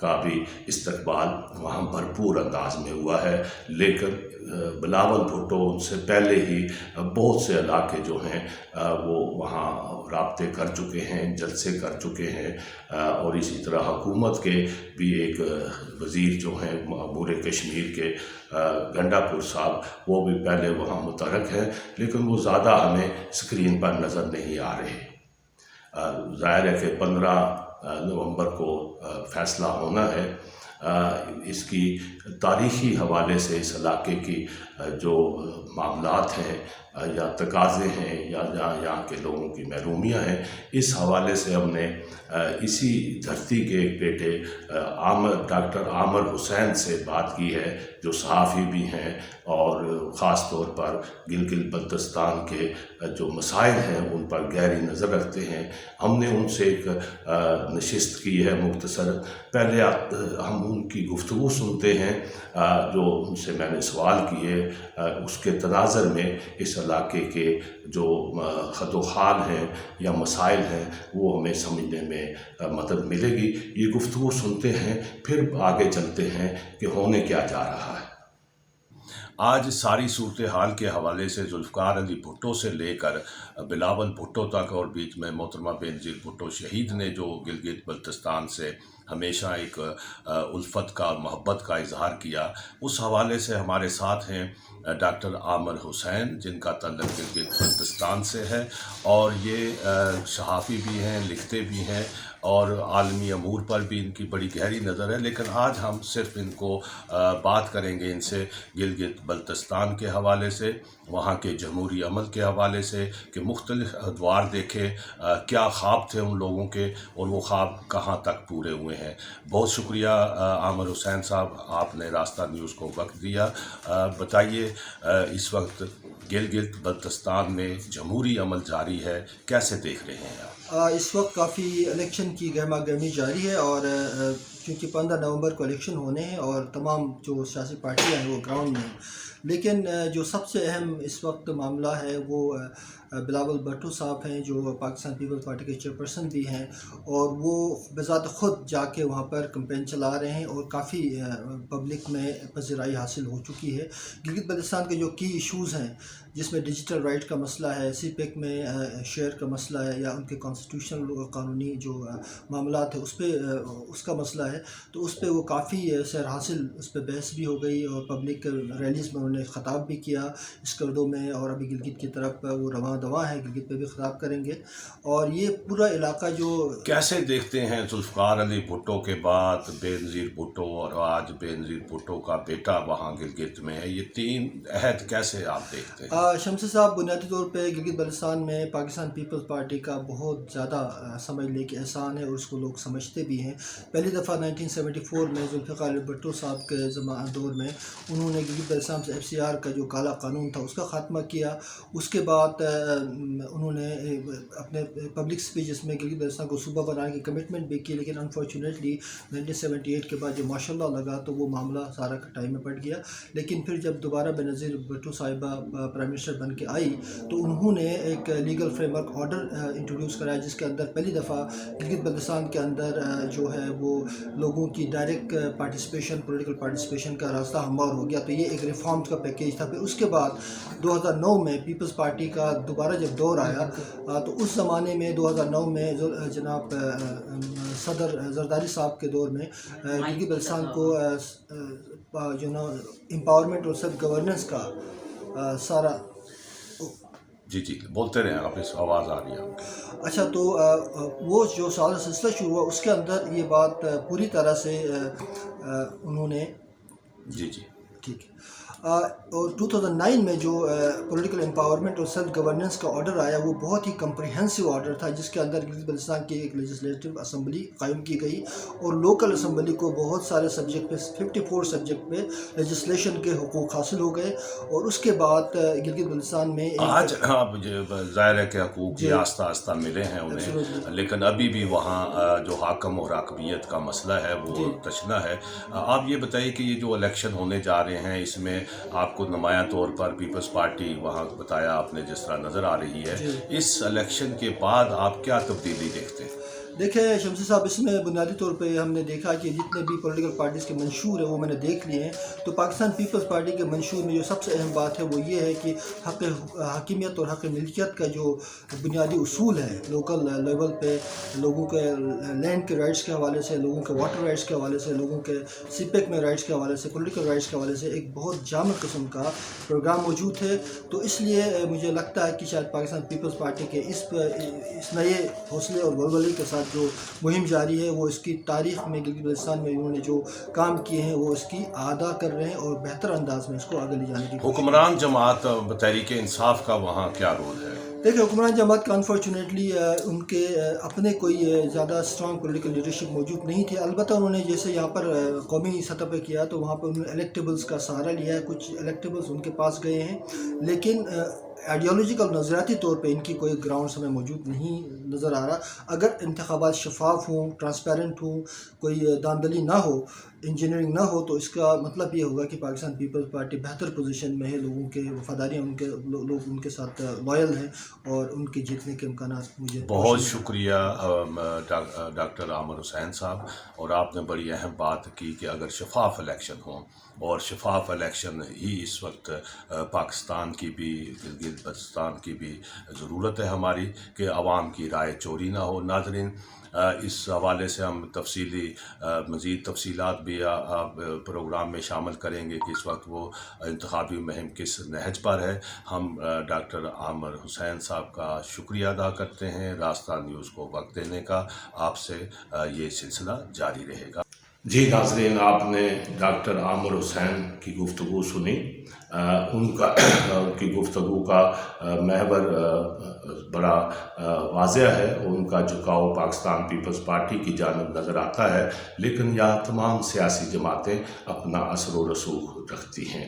کا بھی استقبال وہاں بھرپور انداز میں ہوا ہے، لیکن بلاول بھٹو ان سے پہلے ہی بہت سے علاقے جو ہیں وہ وہاں رابطے کر چکے ہیں، جلسے کر چکے ہیں، اور اسی طرح حکومت کے بھی ایک وزیر جو ہیں امور کشمیر کے گنڈا پور صاحب، وہ بھی پہلے وہاں متحرک ہیں، لیکن وہ زیادہ ہمیں اسکرین پر نظر نہیں آ رہے۔ ظاہر ہے کہ 15 نومبر کو فیصلہ ہونا ہے۔ اس کی تاریخی حوالے سے اس علاقے کی جو معاملات ہیں یا تقاضے ہیں یا یہاں کے لوگوں کی محرومیاں ہیں، اس حوالے سے ہم نے اسی دھرتی کے ایک بیٹے ڈاکٹر عامر حسین سے بات کی ہے، جو صحافی بھی ہیں اور خاص طور پر گلگت بلتستان کے جو مسائل ہیں ان پر گہری نظر رکھتے ہیں۔ ہم نے ان سے ایک نشست کی ہے مختصر، پہلے ہم ان کی گفتگو سنتے ہیں جو ان سے میں نے سوال کیے، اس کے تناظر میں اس علاقے کے جو خد و خال ہیں یا مسائل ہیں وہ ہمیں سمجھنے میں مدد ملے گی۔ یہ گفتگو سنتے ہیں، پھر آگے چلتے ہیں کہ ہونے کیا جا رہا ہے۔ آج ساری صورتحال کے حوالے سے ذوالفقار علی بھٹو سے لے کر بلاول بھٹو تک، اور بیچ میں محترمہ بینظیر بھٹو شہید نے جو گلگت بلتستان سے ہمیشہ ایک الفت کا، محبت کا اظہار کیا، اس حوالے سے ہمارے ساتھ ہیں ڈاکٹر عامر حسین، جن کا تعلق گلگت بلتستان سے ہے، اور یہ صحافی بھی ہیں، لکھتے بھی ہیں، اور عالمی امور پر بھی ان کی بڑی گہری نظر ہے۔ لیکن آج ہم صرف ان کو بات کریں گے ان سے گلگت بلتستان کے حوالے سے، وہاں کے جمہوری عمل کے حوالے سے، کہ مختلف ادوار دیکھے، کیا خواب تھے ان لوگوں کے اور وہ خواب کہاں تک پورے ہوئے ہیں۔ بہت شکریہ عامر حسین صاحب، آپ نے راستہ نیوز کو وقت دیا۔ بتائیے، اس وقت گلگت بلتستان میں جمہوری عمل جاری ہے، کیسے دیکھ رہے ہیں آپ؟ اس وقت کافی الیکشن کی گرما گرمی جاری ہے، اور کیونکہ 15 نومبر کو الیکشن ہونے ہیں اور تمام جو سیاسی پارٹیاں ہیں وہ گراؤنڈ میں ہیں، لیکن جو سب سے اہم اس وقت معاملہ ہے وہ بلاول بھٹو صاحب ہیں، جو پاکستان پیپلز پارٹی کے چیئرپرسن بھی ہیں، اور وہ بذات خود جا کے وہاں پر کمپین چلا رہے ہیں اور کافی پبلک میں پذیرائی حاصل ہو چکی ہے۔ گلگت بلتستان کے جو کی ایشوز ہیں، جس میں ڈیجیٹل رائٹ کا مسئلہ ہے، سی پیک میں شیئر کا مسئلہ ہے، یا ان کے کانسٹیٹیوشنل قانونی جو معاملات ہیں اس کا مسئلہ ہے، تو اس پہ وہ کافی سیر حاصل، اس پہ بحث بھی ہو گئی، اور پبلک ریلیز میں انہوں نے خطاب بھی کیا اسکردو میں، اور ابھی گلگت کی طرف وہ رواں دواں ہے، گلگت پہ بھی خطاب کریں گے۔ اور یہ پورا علاقہ جو کیسے دیکھتے ہیں ذوالفقار علی بھٹو کے بعد بینظیر بھٹو، اور آج بینظیر بھٹو کا بیٹا وہاں گلگت میں ہے، یہ تین عہد کیسے آپ دیکھتے ہیں؟ شمسی صاحب، بنیادی طور پہ گلگت بلتستان میں پاکستان پیپلز پارٹی کا بہت زیادہ سمجھ لے کہ احسان ہے، اور اس کو لوگ سمجھتے بھی ہیں۔ پہلی دفعہ 1974 میں ذوالفقار علی بھٹو صاحب کے دور میں انہوں نے گلگت بلتستان سے FCR کا جو کالا قانون تھا اس کا خاتمہ کیا۔ اس کے بعد انہوں نے اپنے پبلک اسپیچز میں گلگت بلتستان کو صوبہ بنانے کی کمٹمنٹ بھی کی، لیکن انفارچونیٹلی 1978 کے بعد جو ماشاء اللہ لگا تو وہ معاملہ سارا کٹائی میں پڑ گیا۔ لیکن پھر جب دوبارہ بینظیر بھٹو صاحبہ پرائم منسٹر بن کے آئی تو انہوں نے ایک legal frame work order introduce کرایا، جس کے اندر پہلی دفعہ گلگت بلتستان کے اندر جو ہے وہ لوگوں کی ڈائریکٹ پارٹیسپیشن، پولیٹیکل پارٹیسپیشن کا راستہ ہموار ہو گیا۔ تو یہ ایک ریفارمز کا پیکیج تھا۔ پھر اس کے بعد 2009 میں پیپلز پارٹی کا دوبارہ جب دور آیا تو اس زمانے میں 2009 میں جناب صدر زرداری صاحب کے دور میں گلگت بلتستان کو امپاورمنٹ اور سیلف گورننس کا سارا جی بولتے رہے، آپ اس آواز آ رہی ہے۔ اچھا، تو وہ جو سارا سلسلہ شروع ہوا، اس کے اندر یہ بات پوری طرح سے انہوں نے جی ٹھیک ہے۔ اور 2009 میں جو پولیٹیکل امپاورمنٹ اور سیلف گورننس کا آرڈر آیا، وہ بہت ہی کمپریہنسو آرڈر تھا، جس کے اندر گلگت بلتستان کی ایک لیجسلیٹو اسمبلی قائم کی گئی، اور لوکل اسمبلی کو بہت سارے سبجیکٹ پہ 54 سبجیکٹ پہ لیجسلیشن کے حقوق حاصل ہو گئے۔ اور اس کے بعد گلگت بلتستان میں آج ظاہر ہے کہ حقوق یہ آہستہ آہستہ ملے ہیں انہیں، لیکن ابھی بھی وہاں جو حاکم و حاکمیت کا مسئلہ ہے وہ تشنا ہے۔ آپ یہ بتائیے کہ یہ جو الیکشن ہونے جا رہے ہیں، اس میں آپ کو نمایاں طور پر پیپلز پارٹی وہاں بتایا آپ نے جس طرح نظر آ رہی ہے، اس الیکشن کے بعد آپ کیا تبدیلی دیکھتے ہیں؟ دیکھیں شمسی صاحب، اس میں بنیادی طور پہ ہم نے دیکھا کہ جتنے بھی پولیٹیکل پارٹیز کے منشور ہیں وہ میں نے دیکھ لیے ہیں. تو پاکستان پیپلز پارٹی کے منشور میں جو سب سے اہم بات ہے وہ یہ ہے کہ حق حاکمیت اور حق ملکیت کا جو بنیادی اصول ہے لوکل لیول پہ، لوگوں کے لینڈ کے رائٹس کے حوالے سے، لوگوں کے واٹر رائٹس کے حوالے سے، لوگوں کے سی پیک میں رائٹس کے حوالے سے، پولیٹیکل رائٹس کے حوالے سے ایک بہت جامع قسم کا پروگرام موجود ہے. تو اس لیے مجھے لگتا ہے کہ شاید پاکستان پیپلز پارٹی کے اس نئے حوصلے اور ولولے کے ساتھ جو مہم جاری ہے وہ اس کی تاریخ میں گلگت بلتستان میں انہوں نے جو کام کیے ہیں وہ اس کی اعادہ کر رہے ہیں اور بہتر انداز میں اس کو آگے لے جانے کی کوشش. حکمران جماعت تحریک انصاف کا وہاں کیا رول ہے؟ دیکھیں حکمران جماعت کا انفارچونیٹلی ان کے اپنے کوئی زیادہ اسٹرانگ پولیٹیکل لیڈرشپ موجود نہیں تھی. البتہ انہوں نے جیسے یہاں پر قومی سطح پہ کیا تو وہاں پہ انہوں نے الیکٹیبلز کا سہارا لیا ہے، کچھ الیکٹیبلز ان کے پاس گئے ہیں، لیکن آئیڈیالوجیکل نظریاتی طور پہ ان کی کوئی گراؤنڈس ہمیں موجود نہیں نظر آ رہا. اگر انتخابات شفاف ہوں، ٹرانسپیرنٹ ہوں، کوئی داندلی نہ ہو، انجینئرنگ نہ ہو، تو اس کا مطلب یہ ہوگا کہ پاکستان پیپلز پارٹی بہتر پوزیشن میں ہے، لوگوں کے وفاداریاں ان کے لوگ ان کے ساتھ لائل ہیں اور ان کے جیتنے کے امکانات مجھے بہت شکریہ ڈاکٹر عامر حسین صاحب. اور آپ نے بڑی اہم بات کی کہ اگر شفاف الیکشن ہوں، اور شفاف الیکشن ہی اس وقت پاکستان کی بھی، گلگت بلتستان کی بھی ضرورت ہے ہماری، کہ عوام کی رائے چوری نہ ہو. ناظرین، اس حوالے سے ہم مزید تفصیلات بھی پروگرام میں شامل کریں گے کہ اس وقت وہ انتخابی مہم کس نہج پر ہے. ہم ڈاکٹر عامر حسین صاحب کا شکریہ ادا کرتے ہیں راستہ نیوز کو وقت دینے کا. آپ سے یہ سلسلہ جاری رہے گا. جی ناظرین، آپ نے ڈاکٹر عامر حسین کی گفتگو سنی. ان کی گفتگو کا محور بڑا واضح ہے، ان کا جھکاؤ پاکستان پیپلز پارٹی کی جانب نظر آتا ہے، لیکن یہاں تمام سیاسی جماعتیں اپنا اثر و رسوخ رکھتی ہیں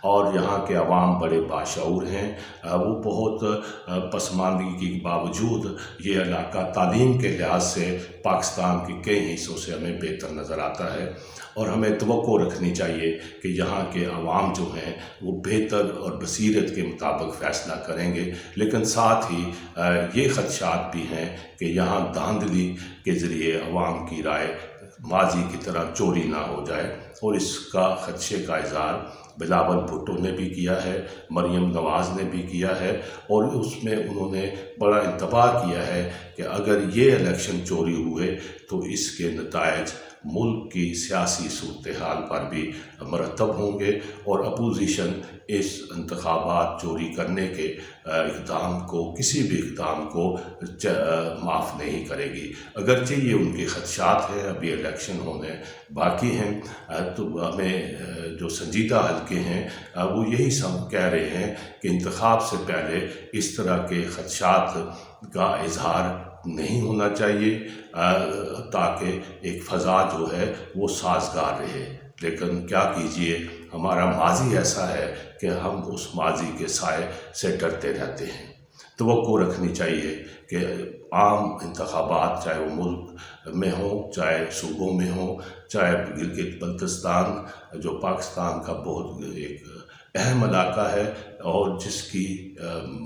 اور یہاں کے عوام بڑے باشعور ہیں. وہ بہت پسماندگی کے باوجود یہ علاقہ تعلیم کے لحاظ سے پاکستان کے کئی حصوں سے ہمیں بہتر نظر آتا ہے، اور ہمیں توقع رکھنی چاہیے کہ یہاں کے عوام جو ہیں وہ بہتر اور بصیرت کے مطابق فیصلہ کریں گے. لیکن ساتھ ہی یہ خدشات بھی ہیں کہ یہاں دھاندلی کے ذریعے عوام کی رائے ماضی کی طرح چوری نہ ہو جائے، اور اس کا خدشے کا اظہار بلاول بھٹو نے بھی کیا ہے، مریم نواز نے بھی کیا ہے، اور اس میں انہوں نے بڑا انتباہ کیا ہے کہ اگر یہ الیکشن چوری ہوئے تو اس کے نتائج ملک کی سیاسی صورتحال پر بھی مرتب ہوں گے، اور اپوزیشن اس انتخابات چوری کرنے کے اقدام کو، کسی بھی اقدام کو معاف نہیں کرے گی. اگرچہ یہ ان کے خدشات ہیں، ابھی الیکشن ہونے باقی ہیں، تو ہمیں جو سنجیدہ حلقے ہیں وہ یہی سب کہہ رہے ہیں کہ انتخاب سے پہلے اس طرح کے خدشات کا اظہار نہیں ہونا چاہیے، تاکہ ایک فضا جو ہے وہ سازگار رہے. لیکن کیا کیجئے، ہمارا ماضی ایسا ہے کہ ہم اس ماضی کے سائے سے ڈرتے رہتے ہیں. توقع رکھنی چاہیے کہ عام انتخابات، چاہے وہ ملک میں ہوں، چاہے صوبوں میں ہوں، چاہے گلگت بلتستان جو پاکستان کا بہت ایک اہم علاقہ ہے، اور جس کی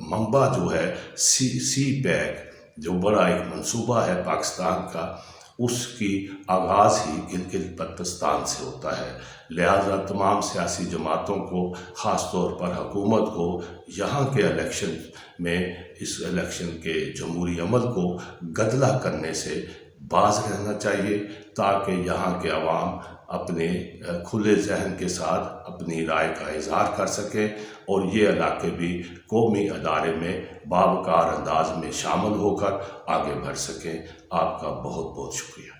منبع جو ہے سی پیک جو بڑا ایک منصوبہ ہے پاکستان کا، اس کی آغاز ہی گلگت بلتستان سے ہوتا ہے. لہذا تمام سیاسی جماعتوں کو، خاص طور پر حکومت کو، یہاں کے الیکشن میں اس الیکشن کے جمہوری عمل کو گدلا کرنے سے باز رہنا چاہیے، تاکہ یہاں کے عوام اپنے کھلے ذہن کے ساتھ اپنی رائے کا اظہار کر سکیں، اور یہ علاقے بھی قومی ادارے میں باوقار انداز میں شامل ہو کر آگے بڑھ سکیں. آپ کا بہت بہت شکریہ.